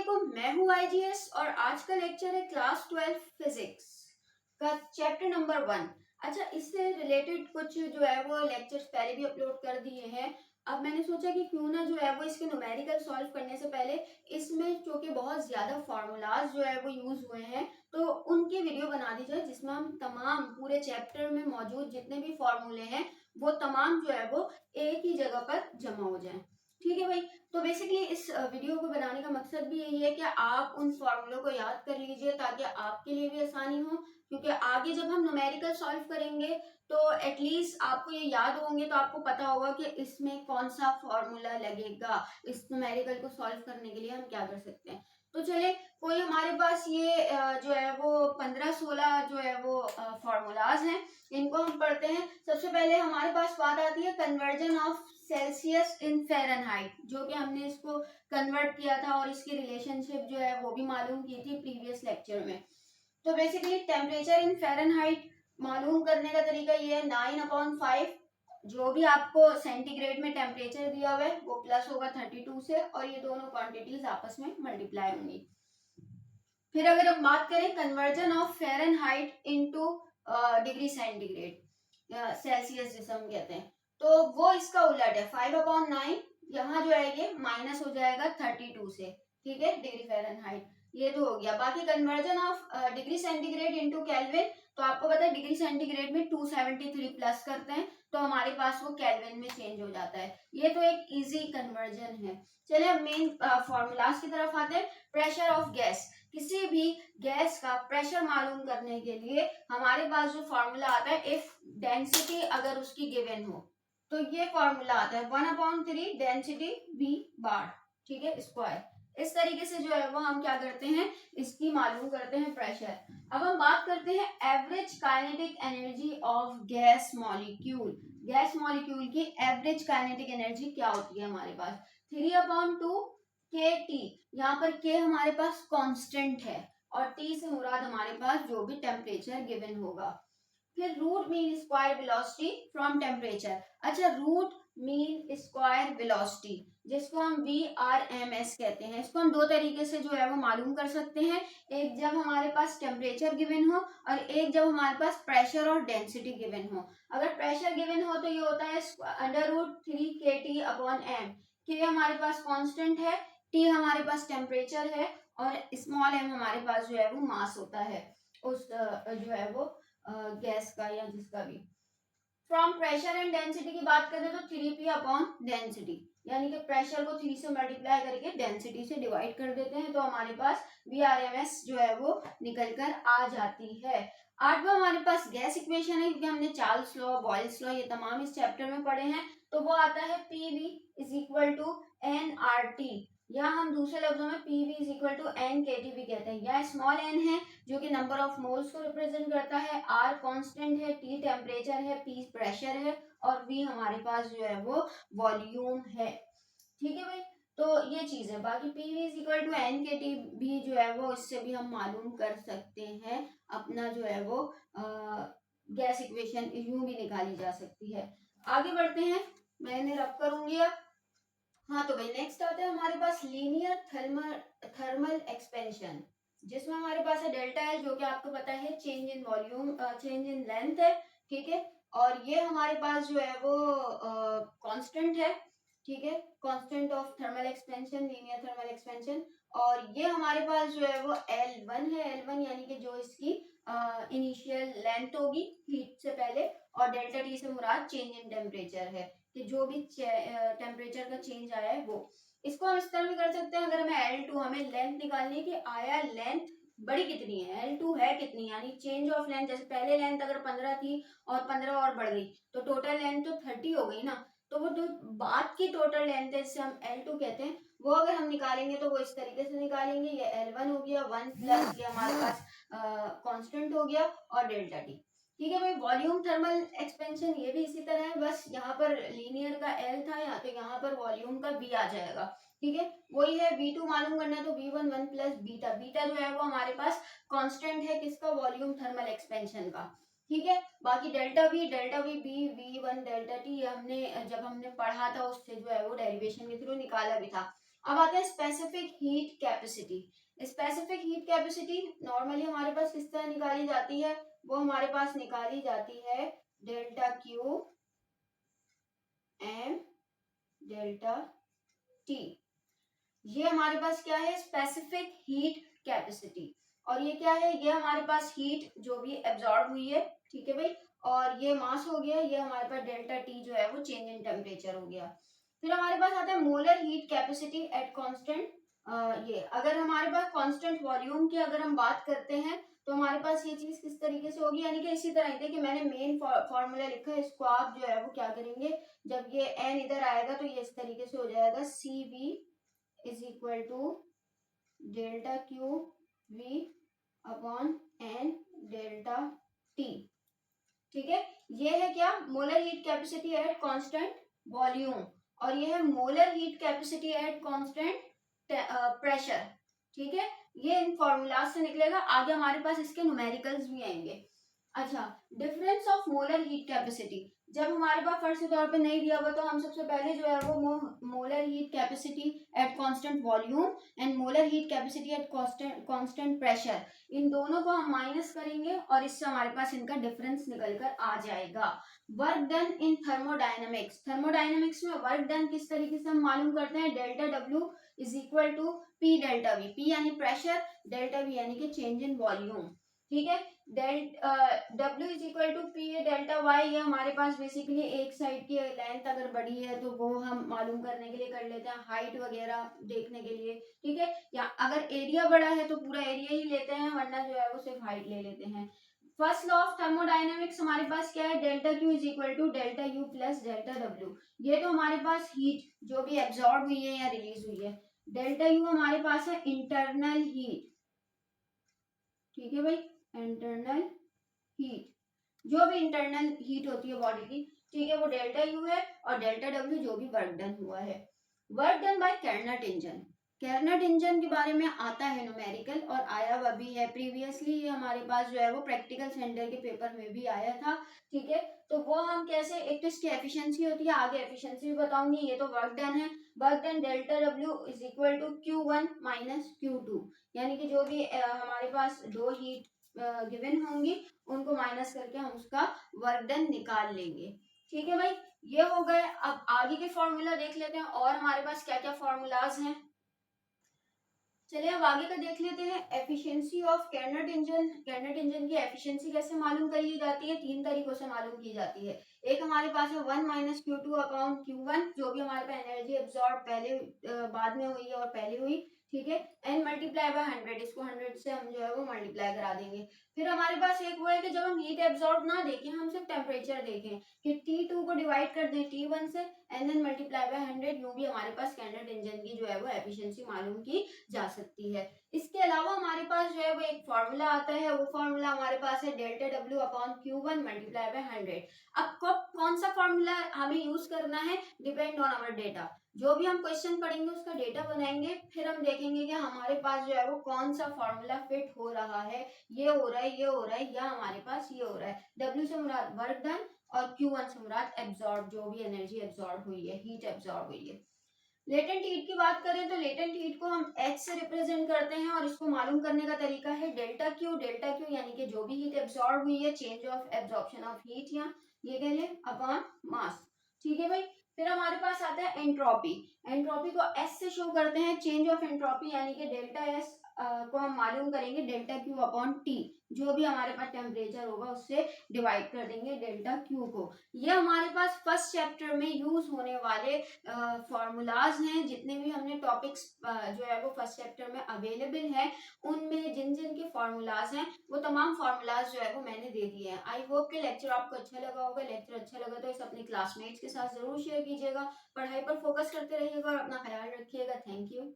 वालेकुम, मैं हूँ आईजीएस और आज का लेक्चर है क्लास 12 फिजिक्स का चैप्टर नंबर 1। अच्छा, इससे रिलेटेड कुछ जो है वो लेक्चर्स पहले भी अपलोड कर दिए हैं। अब मैंने सोचा कि क्यों ना जो है वो इसके न्यूमेरिकल सॉल्व करने से पहले इसमें क्योंकि बहुत ज़्यादा फार्मूलाज जो है वो यूज़ हुए हैं तो उनकी वीडियो बना दी जाए जिसमें हम तमाम पूरे चैप्टर में मौजूद जितने भी फार्मूले हैं वो तमाम जो है वो एक ही जगह पर जमा हो जाएं। ठीक है भाई। तो बेसिकली इस वीडियो को बनाने का मकसद भी यही है कि आप उन फॉर्मूलों को याद कर लीजिए ताकि आपके लिए भी आसानी हो, क्योंकि आगे जब हम न्यूमेरिकल सॉल्व करेंगे तो एटलीस्ट आपको ये याद होंगे, तो आपको पता होगा कि इसमें कौन सा फॉर्मूला लगेगा, इस न्यूमेरिकल को सॉल्व करने के लिए हम क्या कर सकते हैं। तो चले, कोई हमारे पास ये जो है वो 15-16 जो है वो फॉर्मूलाज हैं, इनको हम पढ़ते हैं। सबसे पहले हमारे पास बात आती है conversion of Celsius in Fahrenheit, जो कि हमने इसको कन्वर्ट किया था और इसकी रिलेशनशिप जो है वो भी मालूम की थी प्रीवियस लेक्चर में। तो बेसिकली टेम्परेचर इन फ़ारेनहाइट मालूम करने का तरीका ये है 9/5, जो भी आपको सेंटीग्रेड में टेम्परेचर दिया हुआ है वो प्लस होगा 32 से और ये दोनों क्वांटिटीज आपस में मल्टीप्लाई होंगी। फिर अगर हम बात करें conversion of Fahrenheit into degree centigrade, Celsius जिसे हम कहते हैं, तो वो इसका उलट है 5/9। यहाँ जो है ये माइनस हो जाएगा 32 से, ठीक है, डिग्री फ़ारेनहाइट। ये तो हो गया। बाकी conversion of degree centigrade into kelvin, तो आपको पता है डिग्री सेंटीग्रेड में 273 प्लस करते हैं तो हमारे पास वो केल्विन में चेंज हो जाता है। ये तो एक इजी कन्वर्जन है। चलिए अब मेन फॉर्मूलाज की तरफ आते हैं। प्रेशर ऑफ गैस, किसी भी गैस का प्रेशर मालूम करने के लिए हमारे पास जो फॉर्मूला आता है, इफ डेंसिटी अगर उसकी गिवन हो तो ये फॉर्मूला आता है 1/3 डेंसिटी V बार, ठीक है, स्क्वायर। इस तरीके से जो है वो हम क्या करते हैं, इसकी मालूम करते हैं प्रेशर। अब हम बात करते हैं average kinetic energy of gas molecule. Gas molecule की एवरेज काइनेटिक एनर्जी क्या होती है हमारे पास, 3/2 kT। यहाँ पर K हमारे पास कांस्टेंट है और T से मुराद हमारे पास जो भी टेम्परेचर गिवन होगा। फिर root mean square velocity from temperature. अच्छा, रूट मीन स्क्वायर वेलोसिटी जिसको हम VRMS कहते हैं, इसको हम दो तरीके से जो है वो मालूम कर सकते हैं। एक जब हमारे पास टेम्परेचर गिवन हो और एक जब हमारे पास प्रेशर और डेंसिटी गिवन हो। अगर प्रेशर गिवन हो तो ये होता है √3 kT/m। K हमारे पास कांस्टेंट है, T हमारे पास टेम्परेचर है और स्मॉल m हमारे पास जो है वो मास होता है उस जो है वो गैस का या जिसका भी। फ्रॉम प्रेशर एंड डेंसिटी की बात करें तो 3p/डेंसिटी, यानी कि प्रेशर को 3 से मल्टीप्लाई करके डेंसिटी से डिवाइड कर देते हैं तो हमारे पास VRMS जो है वो निकल कर आ जाती है। आठवां हमारे पास गैस इक्वेशन है, क्योंकि हमने चार्ल्स लॉ, बॉयल्स लॉ ये तमाम इस चैप्टर में पढ़े हैं, तो वो आता है PV = nRT, या हम दूसरे लफ्जों में PV = nKT भी कहते हैं। या स्मॉल n है जो कि नंबर ऑफ मोल्स को रिप्रेजेंट करता है, R कांस्टेंट है, T टेम्परेचर है, P प्रेशर है और V हमारे पास जो है वो वॉल्यूम है। ठीक है भाई, तो ये चीज है। बाकी PV = nKT भी जो है वो इससे भी हम मालूम कर सकते हैं, अपना जो है वो गैस इक्वेशन यूं भी निकाली जा सकती है। आगे बढ़ते हैं, मैंने रब करूंगी अब। हाँ तो भाई नेक्स्ट आता है हमारे पास लीनियर थर्मल एक्सपेंशन, जिसमें हमारे पास है डेल्टा एल, जो कि आपको पता है change in volume, change in length है, ठीक है। और ये हमारे पास जो है वो कांस्टेंट है, ठीक है, constant of thermal expansion, linear thermal expansion. और ये हमारे पास जो है वो L1 है, L1 यानी कि जो इसकी इनिशियल लेंथ होगी हीट से पहले, और डेल्टा टी से मुराद चेंज इन टेम्परेचर है कि जो भी टेम्परेचर का चेंज आया है वो। इसको हम इस तरह भी कर सकते हैं, अगर हमें L2 हमें लेंथ निकालनी है कि आया लेंथ बड़ी कितनी है, L2 है कितनी, यानी चेंज ऑफ लेंथ। जैसे पहले लेंथ अगर 15 थी और 15 और बढ़ गई तो टोटल लेंथ तो 30 हो गई ना, तो वो जो बाद की टोटल लेंथ है जिसे हम L2 कहते हैं, वो अगर हम निकालेंगे तो वो इस तरीके से निकालेंगे। ये L1 हो गया 1 प्लस ये हमारे पास कांस्टेंट हो गया और डेल्टा टी। ठीक है भाई, वॉल्यूम थर्मल एक्सपेंशन ये भी इसी तरह है, बस यहाँ पर लीनियर का L था, यहाँ तो यहाँ पर वॉल्यूम का V आ जाएगा। ठीक है, वही है V2 मालूम करना है तो V1 1 प्लस बीटा, बीटा जो है वो हमारे पास कांस्टेंट है किसका, वॉल्यूम थर्मल एक्सपेंशन का। ठीक है, बाकी delta V B V1 delta T हमने जब हमने पढ़ा था उससे जो है वो डेरिवेशन के थ्रू निकाला भी था। अब आते हैं specific heat capacity. Specific heat capacity normally हमारे पास किस तरह निकाली जाती है, वो हमारे पास निकाली जाती है delta Q M delta T. ये हमारे पास क्या है, स्पेसिफिक हीट कैपेसिटी। और ये क्या है, ये हमारे पास हीट जो भी एब्जॉर्ब हुई है, ठीक है भाई, और ये मास हो गया, ये हमारे पास डेल्टा टी जो है वो चेंज इन टेम्परेचर हो गया। फिर हमारे पास आता है molar heat capacity at constant. ये अगर हमारे पास कांस्टेंट वॉल्यूम की अगर हम बात करते हैं तो हमारे पास ये चीज किस तरीके से होगी, यानी कि इसी तरह देखिए मैंने मेन फॉर्मूला लिखा है, इसको आप जो है वो क्या करेंगे, जब ये एन इधर आएगा तो ये इस तरीके से हो जाएगा, C V is equal to delta Q V upon n delta T. ठीक है, ये है क्या, molar heat capacity at constant volume, और ये है molar heat capacity at constant pressure. ठीक है, ये इन फॉर्मूलाज से निकलेगा, आगे हमारे पास इसके न्यूमेरिकल्स भी आएंगे। अच्छा, difference of molar heat capacity, जब हमारे पास फर्स्ट के तौर पे नहीं दिया हुआ तो हम सबसे पहले जो है वो molar heat capacity at constant volume and molar heat capacity at constant pressure, इन दोनों को हम माइनस करेंगे और इससे हमारे पास इनका डिफरेंस निकल कर आ जाएगा। Work done in thermodynamics, thermodynamics में वर्क डन किस तरीके से हम मालूम करते हैं, delta W is equal to P delta V, P यानी प्रेशर, डेल्टा वी यानी कि चेंज इन वॉल्यूम। ठीक है, W is equal to P A delta Y, ये हमारे पास बेसिकली एक साइड की लेंथ अगर बड़ी है तो वो हम मालूम करने के लिए कर लेते हैं, हाइट वगैरह देखने के लिए। ठीक है, या अगर एरिया बड़ा है तो पूरा एरिया ही लेते हैं, वरना जो है वो सिर्फ हाइट ले लेते हैं। फर्स्ट लॉ ऑफ थर्मोडायनेमिक्स हमारे पास क्या है, delta Q is equal to delta U plus delta W. ये तो हमारे पास हीट जो भी एब्जॉर्ब हुई है या रिलीज हुई है, डेल्टा यू हमारे पास है इंटरनल हीट। ठीक है भाई, इंटरनल हीट, जो भी इंटरनल हीट होती है बॉडी की, ठीक है, वो डेल्टा यू है, और डेल्टा डब्ल्यू जो भी वर्क डन हुआ है। Work done by Carnot engine, Carnot engine के बारे में आता है न्यूमेरिकल, और आया हुआ भी है प्रीवियसली, ये हमारे पास जो है वो प्रैक्टिकल सेंटर के पेपर में भी आया था। ठीक है, तो वो हम कैसे, एक तो इसकी एफिशिएंसी होती है, आगे एफिशिएंसी भी बताऊंगी। ये तो वर्क डन है, work done delta W is equal to Q1 minus Q2, यानी कि जो भी हमारे पास दो हीट गिवन होंगी उनको माइनस करके हम उसका वर्क डन निकाल लेंगे। ठीक है भाई, ये हो गए। अब आगे के फॉर्मूला देख लेते हैं और हमारे पास क्या क्या फॉर्मूलाज हैं। चलिए अब आगे का देख लेते हैं, efficiency of कैरनट engine. Carnot engine की एफिशिएंसी कैसे मालूम करी जाती है, तीन तरीकों से मालूम की जाती है। एक हमारे पास है 1 माइनस Q2 अपॉन Q1, जो भी हमारे पास एनर्जी एब्जॉर्ब पहले बाद में हुई है और पहले हुई। ठीक है, एन मल्टीप्लाई बाय 100, इसको 100 से हम जो है वो मल्टीप्लाई करा देंगे। फिर हमारे पास एक वो है कि जब हम हीट एब्जॉर्ब ना देखें, हम सिर्फ टेम्परेचर देखें, कि T2 को डिवाइड कर दें T1 से एंड देन मल्टीप्लाई बाय 100, यूं भी हमारे पास कैरनट इंजन की जो है वो एफिशिएंसी मालूम की जा सकती है। इसके अलावा हमारे पास जो है वो एक फॉर्मूला आता है, वो फॉर्मूला हमारे पास है delta W upon Q1 multiply by 100। अब कौन सा फॉर्मूला हमें यूज करना है, डिपेंड ऑन आवर डेटा। जो भी हम क्वेश्चन पढ़ेंगे उसका डेटा बनाएंगे, फिर हम देखेंगे कि हमारे पास जो है वो कौन सा फॉर्मूला फिट हो रहा है, ये हो रहा है, ये हो रहा है, या हमारे पास ये हो रहा है। डब्ल्यू से मुराद वर्क डन और Q1 से मुराद एब्जॉर्ब, जो भी एनर्जी एब्जॉर्ब हुई है, हीट एब्जॉर्ब हुई है। लेटेंट हीट की बात करें तो लेटेंट हीट को हम H से रिप्रेजेंट करते हैं, और इसको मालूम करने का तरीका है डेल्टा क्यू। डेल्टा क्यू यानी कि जो भी हीट एब्जॉर्ब हुई है, change of absorption of heat, या ये कह लें अपॉन मास। ठीक है भाई, फिर हमारे पास आता है एंट्रोपी। एंट्रोपी को S से शो करते हैं, चेंज ऑफ एंट्रोपी यानी कि डेल्टा एस को हम मालूम करेंगे डेल्टा क्यू अपॉन टी, जो भी हमारे पास टेम्परेचर होगा उससे डिवाइड कर देंगे डेल्टा क्यू को। ये हमारे पास फर्स्ट चैप्टर में यूज होने वाले फॉर्मूलाज हैं। जितने भी हमने टॉपिक्स जो है वो फर्स्ट चैप्टर में अवेलेबल है, उनमें जिन जिन के फॉर्मूलाज हैं वो तमाम फॉर्मूलाज जो है वो मैंने दे दिए हैं। आई होप कि लेक्चर आपको अच्छा लगा होगा। लेक्चर अच्छा लगा तो इसे अपने क्लासमेट्स के साथ जरूर शेयर कीजिएगा। पढ़ाई पर फोकस करते रहिएगा और अपना ख्याल रखिएगा। Thank you.